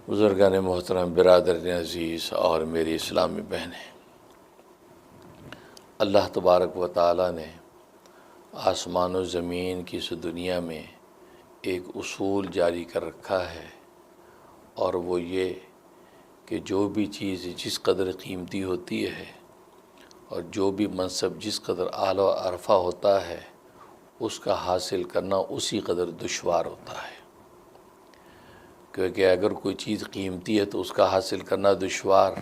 بزرگان محترم، برادران عزیز اور میری اسلامی بہنیں، اللہ تبارک و تعالیٰ نے آسمان و زمین کی اس دنیا میں ایک اصول جاری کر رکھا ہے، اور وہ یہ کہ جو بھی چیز جس قدر قیمتی ہوتی ہے اور جو بھی منصب جس قدر اعلیٰ و عرفہ ہوتا ہے اس کا حاصل کرنا اسی قدر دشوار ہوتا ہے، کیونکہ اگر کوئی چیز قیمتی ہے تو اس کا حاصل کرنا دشوار،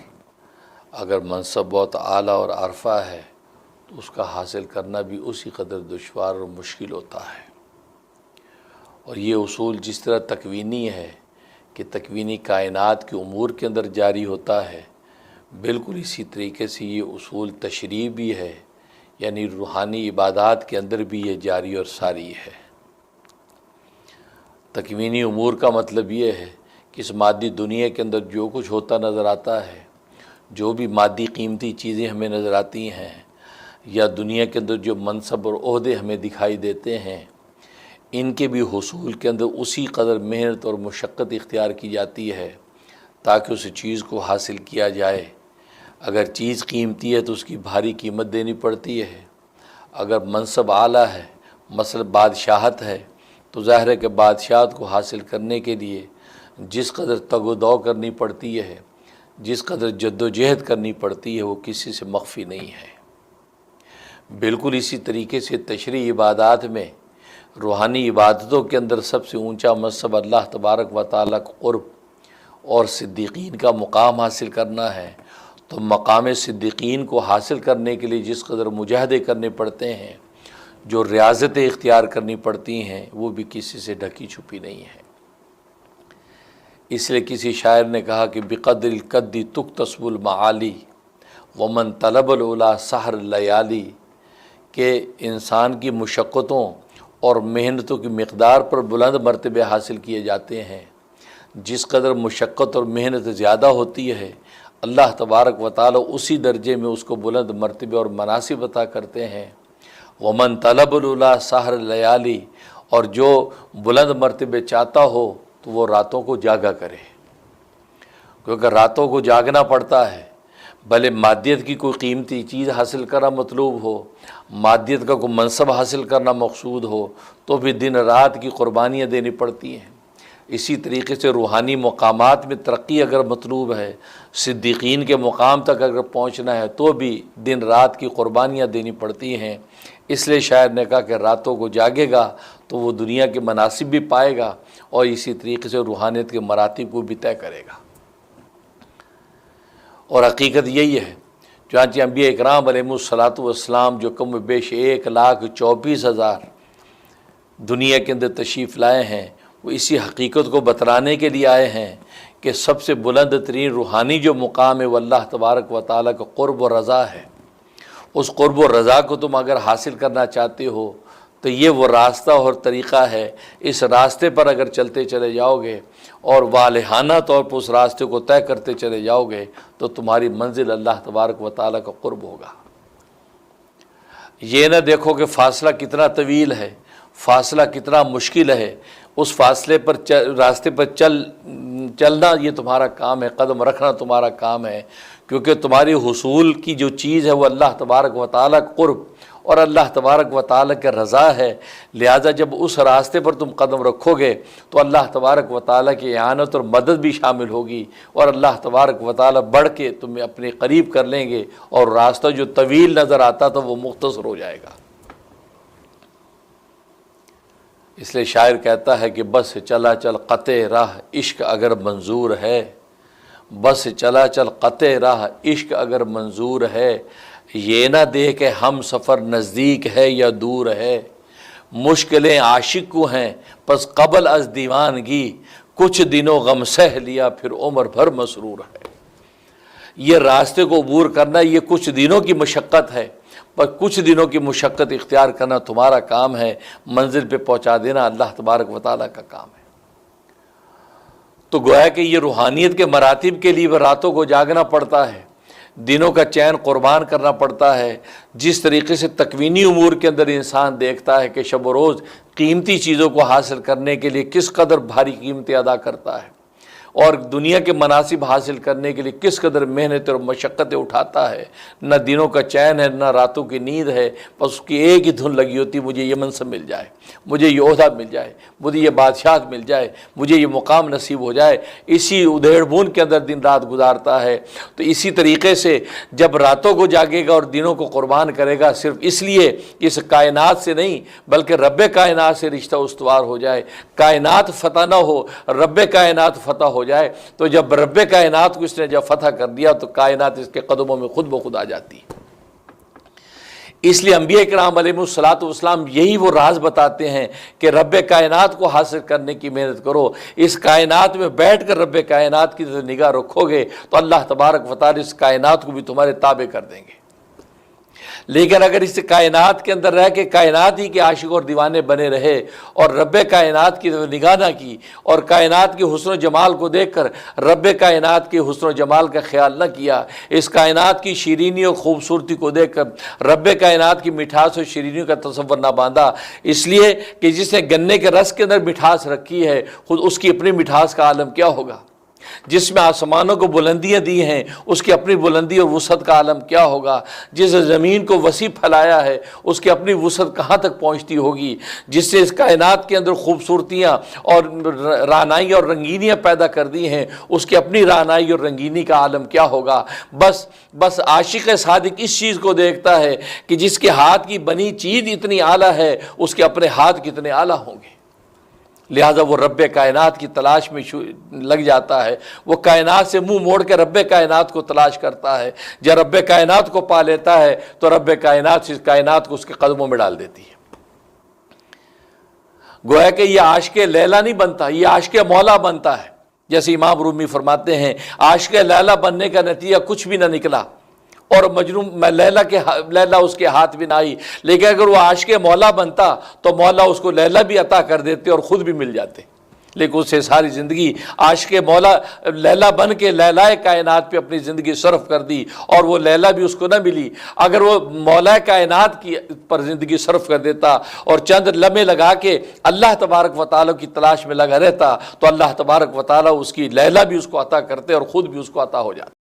اگر منصب بہت اعلیٰ اور عرفہ ہے تو اس کا حاصل کرنا بھی اسی قدر دشوار اور مشکل ہوتا ہے۔ اور یہ اصول جس طرح تکوینی ہے کہ تکوینی کائنات کے امور کے اندر جاری ہوتا ہے، بالکل اسی طریقے سے یہ اصول تشریع بھی ہے، یعنی روحانی عبادات کے اندر بھی یہ جاری اور ساری ہے۔ تکوینی امور کا مطلب یہ ہے کہ اس مادی دنیا کے اندر جو کچھ ہوتا نظر آتا ہے، جو بھی مادی قیمتی چیزیں ہمیں نظر آتی ہیں، یا دنیا کے اندر جو منصب اور عہدے ہمیں دکھائی دیتے ہیں، ان کے بھی حصول کے اندر اسی قدر محنت اور مشقت اختیار کی جاتی ہے تاکہ اس چیز کو حاصل کیا جائے۔ اگر چیز قیمتی ہے تو اس کی بھاری قیمت دینی پڑتی ہے، اگر منصب اعلیٰ ہے، مثلا بادشاہت ہے، تو ظاہر ہے کہ بادشاہت کو حاصل کرنے کے لیے جس قدر تگ و دو کرنی پڑتی ہے، جس قدر جد و جہد کرنی پڑتی ہے، وہ کسی سے مخفی نہیں ہے۔ بالکل اسی طریقے سے تشریعی عبادات میں، روحانی عبادتوں کے اندر سب سے اونچا منصب اللہ تبارک و تعالیٰ کو قرب اور صدیقین کا مقام حاصل کرنا ہے، تو مقام صدیقین کو حاصل کرنے کے لیے جس قدر مجاہدے کرنے پڑتے ہیں، جو ریاضتیں اختیار کرنی پڑتی ہیں، وہ بھی کسی سے ڈھکی چھپی نہیں ہے۔ اس لیے کسی شاعر نے کہا کہ بقدر القد تکتسب المعالی ومن طلب العلا سحر اللیالی، کہ انسان کی مشقتوں اور محنتوں کی مقدار پر بلند مرتبے حاصل کیے جاتے ہیں۔ جس قدر مشقت اور محنت زیادہ ہوتی ہے، اللہ تبارک و تعالیٰ اسی درجے میں اس کو بلند مرتبے اور مناصب عطا کرتے ہیں۔ ومن طلب العلا سحر اللیالی، اور جو بلند مرتبے چاہتا ہو تو وہ راتوں کو جاگا کرے، کیونکہ راتوں کو جاگنا پڑتا ہے۔ بھلے مادیت کی کوئی قیمتی چیز حاصل کرنا مطلوب ہو، مادیت کا کوئی منصب حاصل کرنا مقصود ہو، تو بھی دن رات کی قربانیاں دینی پڑتی ہیں۔ اسی طریقے سے روحانی مقامات میں ترقی اگر مطلوب ہے، صدیقین کے مقام تک اگر پہنچنا ہے، تو بھی دن رات کی قربانیاں دینی پڑتی ہیں۔ اس لیے شاعر نے کہا کہ راتوں کو جاگے گا تو وہ دنیا کے مناصب بھی پائے گا اور اسی طریقے سے روحانیت کے مراتب کو بھی طے کرے گا۔ اور حقیقت یہی ہے، چنانچہ انبیاء اکرام علیہ الصلاۃ والسلام جو کم و بیش 1,24,000 دنیا کے اندر تشریف لائے ہیں، وہ اسی حقیقت کو بتلانے کے لیے آئے ہیں کہ سب سے بلند ترین روحانی جو مقام ہے وہ اللہ تبارک و تعالیٰ کا قرب و رضا ہے۔ اس قرب و رضا کو تم اگر حاصل کرنا چاہتے ہو تو یہ وہ راستہ اور طریقہ ہے۔ اس راستے پر اگر چلتے چلے جاؤ گے اور والہانہ طور پر اس راستے کو طے کرتے چلے جاؤ گے تو تمہاری منزل اللہ تبارک و تعالیٰ کا قرب ہوگا۔ یہ نہ دیکھو کہ فاصلہ کتنا طویل ہے، فاصلہ کتنا مشکل ہے، اس فاصلے پر راستے پر چلنا یہ تمہارا کام ہے، قدم رکھنا تمہارا کام ہے، کیونکہ تمہاری حصول کی جو چیز ہے وہ اللہ تبارک و تعالیٰ کا قرب اور اللہ تبارک و تعالیٰ کے رضا ہے۔ لہٰذا جب اس راستے پر تم قدم رکھو گے تو اللہ تبارک و تعالیٰ کی اعانت اور مدد بھی شامل ہوگی، اور اللہ تبارک و تعالیٰ بڑھ کے تمہیں اپنے قریب کر لیں گے، اور راستہ جو طویل نظر آتا تھا وہ مختصر ہو جائے گا۔ اس لیے شاعر کہتا ہے کہ بس چلا چل قطع راہ عشق اگر منظور ہے، بس چلا چل قطع راہ عشق اگر منظور ہے، یہ نہ دے کہ ہم سفر نزدیک ہے یا دور ہے، مشکلیں عاشق کو ہیں پس قبل از دیوانگی، کچھ دنوں غم سہ لیا پھر عمر بھر مسرور ہے۔ یہ راستے کو عبور کرنا یہ کچھ دنوں کی مشقت ہے، پر کچھ دنوں کی مشقت اختیار کرنا تمہارا کام ہے، منزل پہ پہنچا دینا اللہ تبارک و تعالیٰ کا کام ہے۔ تو گویا کہ یہ روحانیت کے مراتب کے لیے وہ راتوں کو جاگنا پڑتا ہے، دنوں کا چین قربان کرنا پڑتا ہے۔ جس طریقے سے تکوینی امور کے اندر انسان دیکھتا ہے کہ شب و روز قیمتی چیزوں کو حاصل کرنے کے لیے کس قدر بھاری قیمتیں ادا کرتا ہے، اور دنیا کے مناصب حاصل کرنے کے لیے کس قدر محنت اور مشقتیں اٹھاتا ہے، نہ دنوں کا چین ہے نہ راتوں کی نیند ہے، بس اس کی ایک ہی دھن لگی ہوتی، مجھے یہ منصب مل جائے، مجھے یہ عہدہ مل جائے، مجھے یہ بادشاہت مل جائے، مجھے یہ مقام نصیب ہو جائے، اسی ادھیڑ بون کے اندر دن رات گزارتا ہے۔ تو اسی طریقے سے جب راتوں کو جاگے گا اور دنوں کو قربان کرے گا، صرف اس لیے کہ اس کائنات سے نہیں بلکہ رب کائنات سے رشتہ استوار ہو جائے، کائنات فتح نہ ہو، رب کائنات فتح ہو جائے، تو جب رب کائنات کو اس نے جب فتح کر دیا تو کائنات اس کے قدموں میں خود بخود آ جاتی ہے۔ اس لیے انبیاء کرام علیہ الصلوۃ والسلام یہی وہ راز بتاتے ہیں کہ رب کائنات کو حاصل کرنے کی محنت کرو، اس کائنات میں بیٹھ کر رب کائنات کی طرف نگاہ رکھو گے تو اللہ تبارک و تعالی اس کائنات کو بھی تمہارے تابع کر دیں گے۔ لیکن اگر اس کائنات کے اندر رہ کے کائنات ہی کے عاشق اور دیوانے بنے رہے اور رب کائنات کی طرف نگاہ نہ کی اور کائنات کے حسن و جمال کو دیکھ کر رب کائنات کے حسن و جمال کا خیال نہ کیا، اس کائنات کی شیرینی اور خوبصورتی کو دیکھ کر رب کائنات کی مٹھاس اور شیرینی کا تصور نہ باندھا، اس لیے کہ جس نے گنے کے رس کے اندر مٹھاس رکھی ہے خود اس کی اپنی مٹھاس کا عالم کیا ہوگا، جس میں آسمانوں کو بلندیاں دی ہیں اس کی اپنی بلندی اور وسعت کا عالم کیا ہوگا، جس زمین کو وسیع پھیلایا ہے اس کی اپنی وسعت کہاں تک پہنچتی ہوگی، جس نے اس کائنات کے اندر خوبصورتیاں اور رعنائی اور رنگینیاں پیدا کر دی ہیں اس کی اپنی رعنائی اور رنگینی کا عالم کیا ہوگا۔ بس عاشق صادق اس چیز کو دیکھتا ہے کہ جس کے ہاتھ کی بنی چیز اتنی اعلیٰ ہے اس کے اپنے ہاتھ کتنے اعلیٰ ہوں گے، لہٰذا وہ رب کائنات کی تلاش میں لگ جاتا ہے، وہ کائنات سے منہ موڑ کے رب کائنات کو تلاش کرتا ہے، جب رب کائنات کو پا لیتا ہے تو رب کائنات اس کائنات کو اس کے قدموں میں ڈال دیتی ہے۔ گویا کہ یہ عاشق لیلا نہیں بنتا، یہ عاشق مولا بنتا ہے، جیسے امام رومی فرماتے ہیں عاشق لیلا بننے کا نتیجہ کچھ بھی نہ نکلا اور مجنون لیلا اس کے ہاتھ بھی نہ آئی، لیکن اگر وہ عاشق مولا بنتا تو مولا اس کو لیلا بھی عطا کر دیتے اور خود بھی مل جاتے، لیکن اسے ساری زندگی عاشق مولا لیلا بن کے لیلائے کائنات پہ اپنی زندگی صرف کر دی اور وہ لیلا بھی اس کو نہ ملی۔ اگر وہ مولا کائنات کی پر زندگی صرف کر دیتا اور چند لمحے لگا کے اللہ تبارک و تعالیٰ کی تلاش میں لگا رہتا تو اللہ تبارک و تعالیٰ اس کی لیلا بھی اس کو عطا کرتے اور خود بھی اس کو عطا ہو جاتا۔